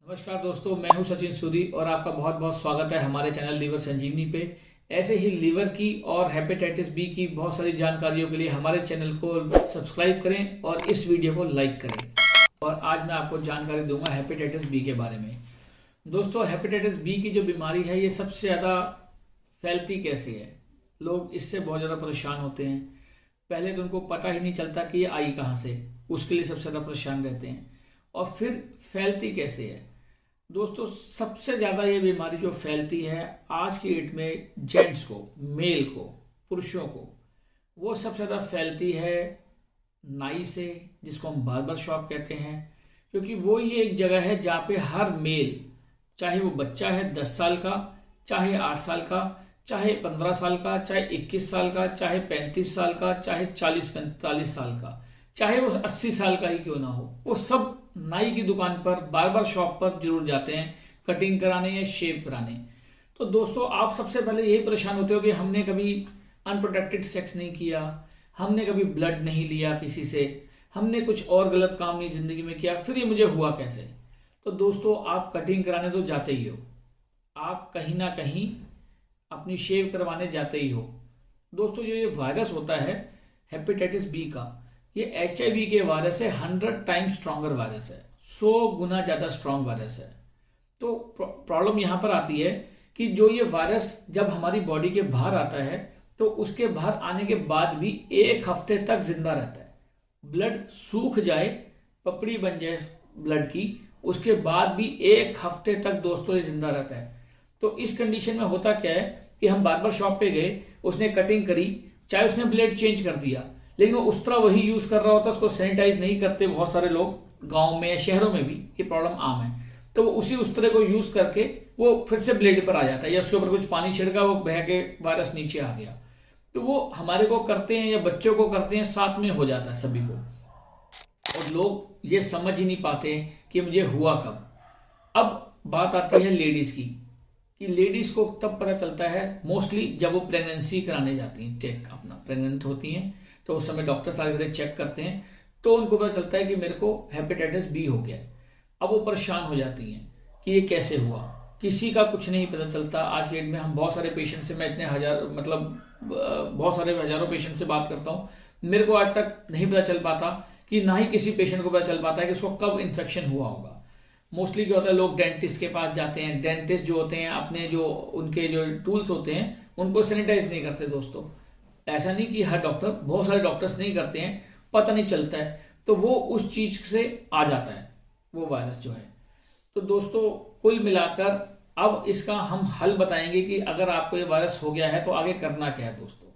नमस्कार दोस्तों, मैं हूं सचिन सूरी और आपका बहुत बहुत स्वागत है हमारे चैनल लीवर संजीवनी पे। ऐसे ही लीवर की और हेपेटाइटिस बी की बहुत सारी जानकारियों के लिए हमारे चैनल को सब्सक्राइब करें और इस वीडियो को लाइक करें। और आज मैं आपको जानकारी दूंगा हेपेटाइटिस बी के बारे में। दोस्तों, हेपेटाइटिस बी की जो बीमारी है ये सबसे ज़्यादा फैलती कैसे है। लोग इससे बहुत ज़्यादा परेशान होते हैं। पहले तो उनको पता ही नहीं चलता कि ये आई कहाँ से, उसके लिए सबसे ज़्यादा परेशान रहते हैं। और फिर फैलती कैसे है दोस्तों, सबसे ज़्यादा ये बीमारी जो फैलती है आज की डेट में जेंट्स को, मेल को, पुरुषों को, वो सबसे ज़्यादा फैलती है नाई से, जिसको हम बार्बर शॉप कहते हैं। क्योंकि वो ये एक जगह है जहाँ पे हर मेल, चाहे वो बच्चा है 10 साल का, चाहे 8 साल का, चाहे 15 साल का, चाहे 21 साल का, चाहे 35 साल का, चाहे 40-45 साल का, चाहे वो 80 साल का ही क्यों ना हो, वो सब नाई की दुकान पर, बार्बर शॉप पर जरूर जाते हैं कटिंग कराने या शेव कराने। तो दोस्तों, आप सबसे पहले यही परेशान होते हो कि हमने कभी अनप्रोटेक्टेड सेक्स नहीं किया, हमने कभी ब्लड नहीं लिया किसी से, हमने कुछ और गलत काम नहीं जिंदगी में किया, फिर ये मुझे हुआ कैसे। तो दोस्तों, आप कटिंग कराने तो जाते ही हो, आप कहीं ना कहीं अपनी शेव करवाने जाते ही हो। दोस्तों, जो ये वायरस होता है हेपेटाइटिस बी का, ये HIV के वायरस से 100 टाइम्स स्ट्रॉन्गर वायरस है, 100 गुना ज्यादा स्ट्रॉन्ग वायरस है। तो प्रॉब्लम यहां पर आती है कि जो ये वायरस जब हमारी बॉडी के बाहर आता है तो उसके बाहर आने के बाद भी 1 हफ्ते तक जिंदा रहता है। ब्लड सूख जाए, पपड़ी बन जाए ब्लड की, उसके बाद भी 1 हफ्ते तक दोस्तों ये जिंदा रहता है। तो इस कंडीशन में होता क्या है कि हम बार्बर शॉप पे गए, उसने कटिंग करी, चाहे उसने ब्लेड चेंज कर दिया, लेकिन वो उस तरह वही यूज कर रहा होता है, उसको सैनिटाइज नहीं करते। बहुत सारे लोग गांव में या शहरों में भी ये प्रॉब्लम आम है। तो वो उस तरह को यूज करके वो फिर से ब्लेड पर आ जाता है, या उसके ऊपर कुछ पानी छिड़का, वो बह के वायरस नीचे आ गया। तो वो हमारे को करते हैं या बच्चों को करते हैं, साथ में हो जाता है सभी को। और लोग ये समझ ही नहीं पाते कि मुझे हुआ कब। अब बात आती है लेडीज की, कि लेडीज को तब पता चलता है मोस्टली जब वो प्रेगनेंसी कराने जाती हैं, चेक अपना प्रेग्नेंट होती हैं, तो उस समय डॉक्टर सारे चेक करते हैं, तो उनको पता चलता है कि मेरे को हेपेटाइटिस बी हो गया है। अब वो परेशान हो जाती हैं कि ये कैसे हुआ। किसी का कुछ नहीं पता चलता। आज के डेट में हम बहुत सारे पेशेंट से, मैं इतने बहुत सारे हजारों पेशेंट से बात करता हूँ, मेरे को आज तक नहीं पता चल पाता कि ना ही किसी पेशेंट को पता चल पाता है कि उसको कब इन्फेक्शन हुआ होगा। मोस्टली क्या होता है, लोग डेंटिस्ट के पास जाते हैं, डेंटिस्ट जो होते हैं अपने जो उनके जो टूल्स होते हैं उनको सैनिटाइज नहीं करते। दोस्तों, ऐसा नहीं कि हर डॉक्टर, बहुत सारे डॉक्टर्स नहीं करते हैं, पता नहीं चलता है, तो वो उस चीज से आ जाता है वो वायरस जो है। तो दोस्तों, कुल मिलाकर अब इसका हम हल बताएंगे कि अगर आपको ये वायरस हो गया है तो आगे करना क्या है। दोस्तों,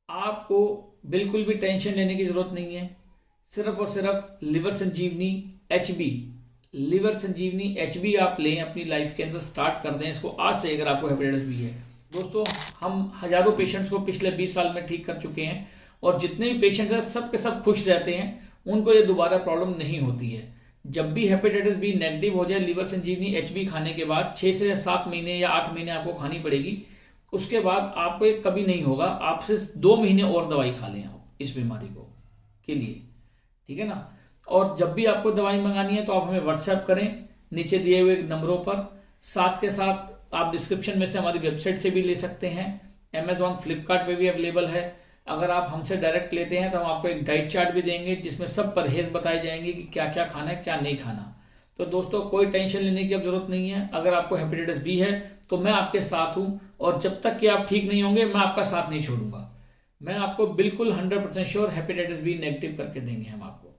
आपको बिल्कुल भी टेंशन लेने की जरूरत नहीं है। सिर्फ और सिर्फ लीवर संजीवनी HB, लीवर संजीवनी HB आप लें, अपनी लाइफ के अंदर स्टार्ट कर दें इसको आज से, अगर आपको हेपेटाइटिस बी है। दोस्तों, हम हजारों पेशेंट्स को पिछले 20 साल में ठीक कर चुके हैं, और जितने भी पेशेंट्स हैं सब के सब खुश रहते हैं, उनको ये दोबारा प्रॉब्लम नहीं होती है। जब भी हेपेटाइटिस बी नेगेटिव हो जाए, लीवर संजीवनी HB खाने के बाद 6 से 7 महीने या 8 महीने आपको खानी पड़ेगी। उसके बाद आपको ये कभी नहीं होगा। आप सिर्फ 2 महीने और दवाई खा लें आप इस बीमारी को के लिए, ठीक है ना। और जब भी आपको दवाई मंगानी है तो आप हमें व्हाट्सएप करें नीचे दिए हुए नंबरों पर। साथ के साथ आप डिस्क्रिप्शन में से हमारी वेबसाइट से भी ले सकते हैं, Amazon, फ्लिपकार्ट पे भी अवेलेबल है। अगर आप हमसे डायरेक्ट लेते हैं तो हम आपको एक डाइट चार्ट भी देंगे जिसमें सब परहेज बताए जाएंगे कि क्या क्या खाना है, क्या नहीं खाना। तो दोस्तों, कोई टेंशन लेने की अब जरूरत नहीं है। अगर आपको हेपेटाइटिस बी है तो मैं आपके साथ हूं, और जब तक कि आप ठीक नहीं होंगे मैं आपका साथ नहीं छोड़ूंगा। मैं आपको बिल्कुल 100% श्योर हेपेटाइटिस बी नेगेटिव करके देंगे हम आपको।